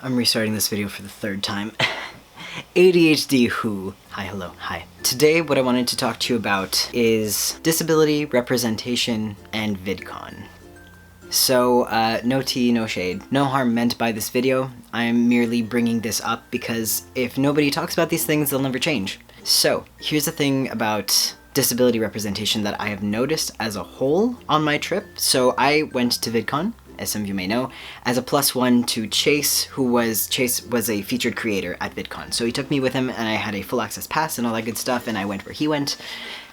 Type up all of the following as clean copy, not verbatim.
I'm restarting this video for the third time. ADHD who? Hi, hello, hi. Today what I wanted to talk to you about is disability representation and VidCon. So, no tea, no shade. No harm meant by this video. I'm merely bringing this up because if nobody talks about these things, they'll never change. So, here's the thing about disability representation that I have noticed as a whole on my trip. So I went to VidCon, as some of you may know, as a +1 to Chase, Chase was a featured creator at VidCon. So he took me with him and I had a full access pass and all that good stuff, and I went where he went.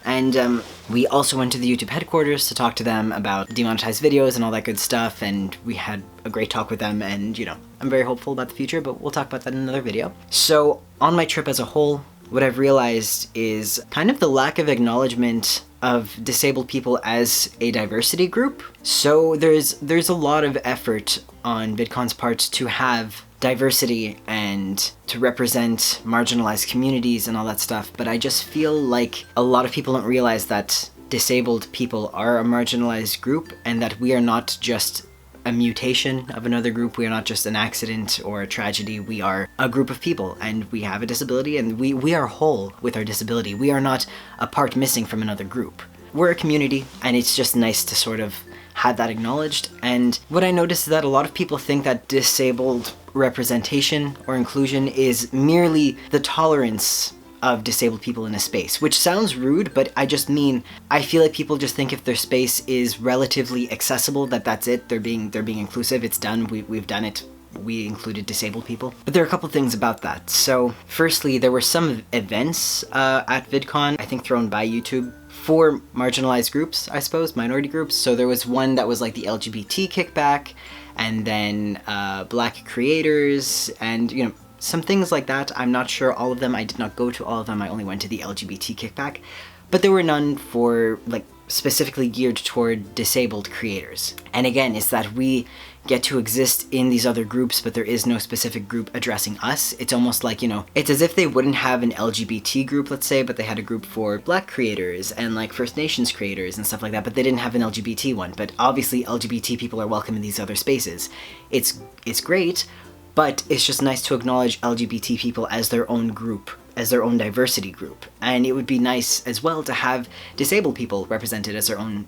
And we also went to the YouTube headquarters to talk to them about demonetized videos and all that good stuff, and we had a great talk with them, and you know, I'm very hopeful about the future, but we'll talk about that in another video. So on my trip as a whole, what I've realized is kind of the lack of acknowledgement of disabled people as a diversity group. So there's a lot of effort on VidCon's part to have diversity and to represent marginalized communities and all that stuff, but I just feel like a lot of people don't realize that disabled people are a marginalized group and that we are not just a mutation of another group. We are not just an accident or a tragedy. We are a group of people and we have a disability, and we are whole with our disability. We are not a part missing from another group. We're a community, and it's just nice to sort of have that acknowledged. And what I noticed is that a lot of people think that disabled representation or inclusion is merely the tolerance of disabled people in a space, which sounds rude, but I just mean, I feel like people just think if their space is relatively accessible, that's it, they're being inclusive, it's done, we've done it, we included disabled people. But there are a couple things about that. So firstly, there were some events at VidCon, I think thrown by YouTube, for marginalized groups, I suppose, minority groups. So there was one that was like the LGBT kickback, and then Black creators, and you know, some things like that. I'm not sure all of them. I did not go to all of them. I only went to the LGBT kickback. But there were none for, like, specifically geared toward disabled creators. And again, it's that we get to exist in these other groups, but there is no specific group addressing us. It's almost like, you know, it's as if they wouldn't have an LGBT group, let's say, but they had a group for Black creators and like First Nations creators and stuff like that, but they didn't have an LGBT one. But obviously LGBT people are welcome in these other spaces. It's great, but it's just nice to acknowledge LGBT people as their own group, as their own diversity group. And it would be nice as well to have disabled people represented as their own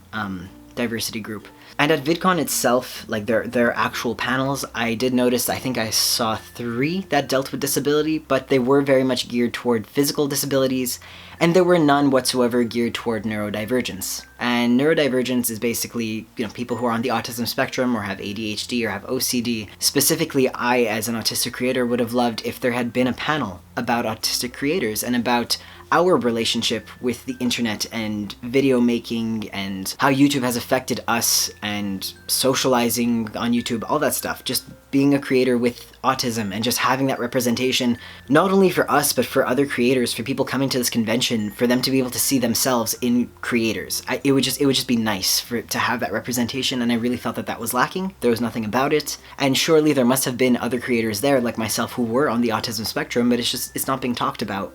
diversity group. And at VidCon itself, like their actual panels, I did notice, I think I saw 3 that dealt with disability, but they were very much geared toward physical disabilities, and there were none whatsoever geared toward neurodivergence. And neurodivergence is basically, you know, people who are on the autism spectrum or have ADHD or have OCD. Specifically, I, as an autistic creator, would have loved if there had been a panel about autistic creators and about our relationship with the internet and video making and how YouTube has affected us and socializing on YouTube, all that stuff. Just being a creator with autism and just having that representation, not only for us, but for other creators, for people coming to this convention, for them to be able to see themselves in creators. It would just be nice to have that representation, and I really felt that that was lacking. There was nothing about it. And surely there must have been other creators there, like myself, who were on the autism spectrum, but it's not being talked about.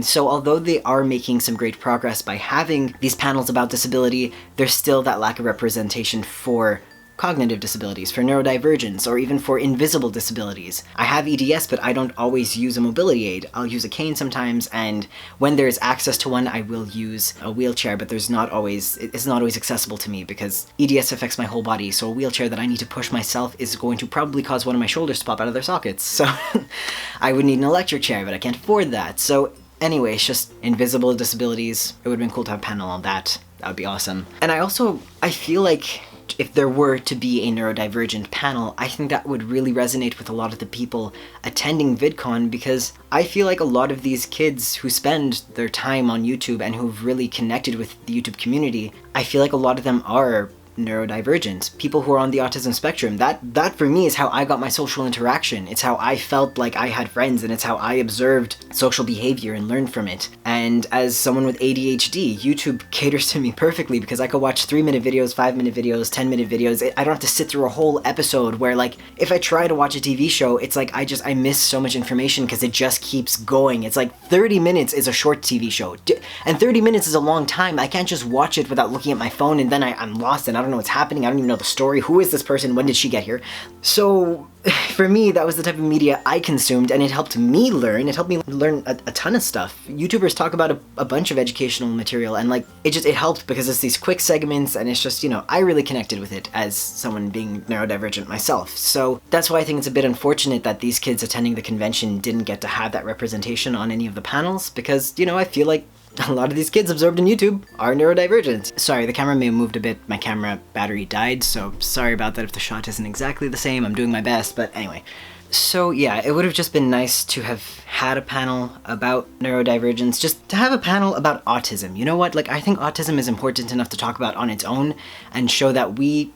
So although they are making some great progress by having these panels about disability, there's still that lack of representation for cognitive disabilities, for neurodivergence, or even for invisible disabilities. I have EDS, but I don't always use a mobility aid. I'll use a cane sometimes, and when there's access to one, I will use a wheelchair, but it's not always accessible to me because EDS affects my whole body, so a wheelchair that I need to push myself is going to probably cause one of my shoulders to pop out of their sockets. So I would need an electric chair, but I can't afford that. So anyway, it's just invisible disabilities. It would have been cool to have a panel on that. That would be awesome. And I feel like if there were to be a neurodivergent panel, I think that would really resonate with a lot of the people attending VidCon, because I feel like a lot of these kids who spend their time on YouTube and who've really connected with the YouTube community, I feel like a lot of them are neurodivergent, people who are on the autism spectrum. That for me is how I got my social interaction. It's how I felt like I had friends, and it's how I observed social behavior and learned from it. And as someone with ADHD, YouTube caters to me perfectly because I could watch 3-minute videos, 5-minute videos, 10-minute videos. I don't have to sit through a whole episode where, like, if I try to watch a TV show, it's like I miss so much information because it just keeps going. It's like 30 minutes is a short TV show, and 30 minutes is a long time. I can't just watch it without looking at my phone, and then I'm lost and I I don't know what's happening. I don't even know the story. Who is this person? When did she get here? So for me, that was the type of media I consumed, and it helped me learn. It helped me learn a ton of stuff. YouTubers talk about a bunch of educational material, and like, it helped because it's these quick segments, and it's just, you know, I really connected with it as someone being neurodivergent myself. So that's why I think it's a bit unfortunate that these kids attending the convention didn't get to have that representation on any of the panels, because, you know, I feel like a lot of these kids absorbed in YouTube are neurodivergent. Sorry, the camera may have moved a bit. My camera battery died, so sorry about that if the shot isn't exactly the same. I'm doing my best, but anyway. So yeah, it would have just been nice to have had a panel about neurodivergence, just to have a panel about autism. You know what? Like, I think autism is important enough to talk about on its own and show that we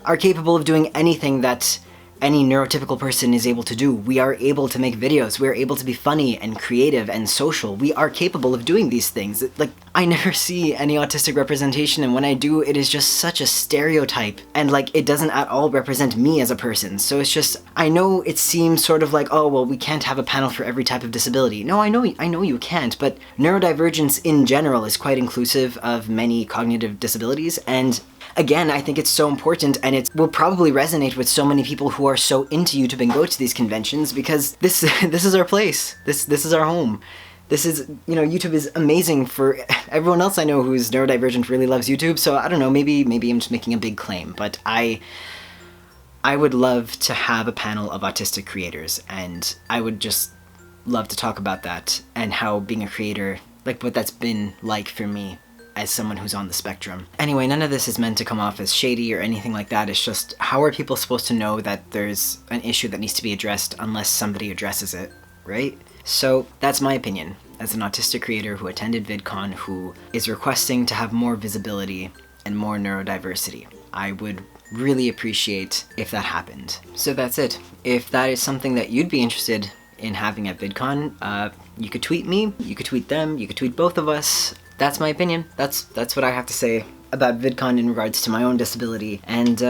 are capable of doing anything that any neurotypical person is able to do. We are able to make videos. We are able to be funny and creative and social. We are capable of doing these things. Like, I never see any autistic representation, and when I do, it is just such a stereotype, and like, it doesn't at all represent me as a person. So it's just, I know it seems sort of like, oh, well, we can't have a panel for every type of disability. No, I know you can't, but neurodivergence in general is quite inclusive of many cognitive disabilities, and again, I think it's so important, and it will probably resonate with so many people who are so into YouTube and go to these conventions, because this is our place. This is our home. This is, you know, YouTube is amazing for everyone else I know who's neurodivergent really loves YouTube, so I don't know, maybe I'm just making a big claim, but I would love to have a panel of autistic creators, and I would just love to talk about that and how being a creator, like what that's been like for me as someone who's on the spectrum. Anyway, none of this is meant to come off as shady or anything like that. It's just, how are people supposed to know that there's an issue that needs to be addressed unless somebody addresses it, right? So that's my opinion as an autistic creator who attended Vidcon, who is requesting to have more visibility and more neurodiversity. I would really appreciate if that happened. So that's it. If that is something that you'd be interested in having at Vidcon, you could tweet me, you could tweet them, you could tweet both of us. That's my opinion. That's what I have to say about Vidcon in regards to my own disability. And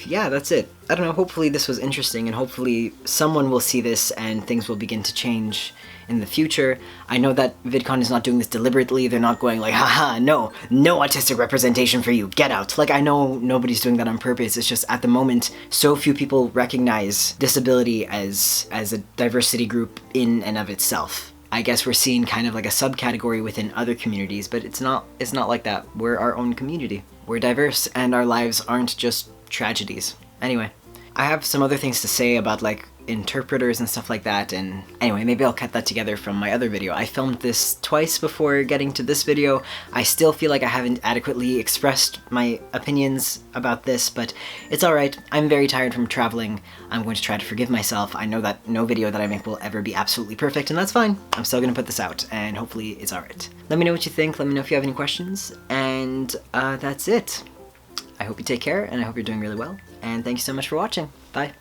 yeah, that's it. I don't know, hopefully this was interesting, and hopefully someone will see this and things will begin to change in the future. I know that Vidcon is not doing this deliberately. They're not going like, haha, no autistic representation for you, get out. Like, I know nobody's doing that on purpose. It's just at the moment, so few people recognize disability as a diversity group in and of itself. I guess we're seeing kind of like a subcategory within other communities, but it's not like that. We're our own community. We're diverse, and our lives aren't just tragedies. Anyway, I have some other things to say about like interpreters and stuff like that, and anyway, maybe I'll cut that together from my other video. I filmed this twice before getting to this video. I still feel like I haven't adequately expressed my opinions about this, but it's alright. I'm very tired from traveling. I'm going to try to forgive myself. I know that no video that I make will ever be absolutely perfect, and that's fine. I'm still gonna put this out, and hopefully it's alright. Let me know what you think. Let me know if you have any questions, and that's it. I hope you take care, and I hope you're doing really well, and thank you so much for watching. Bye.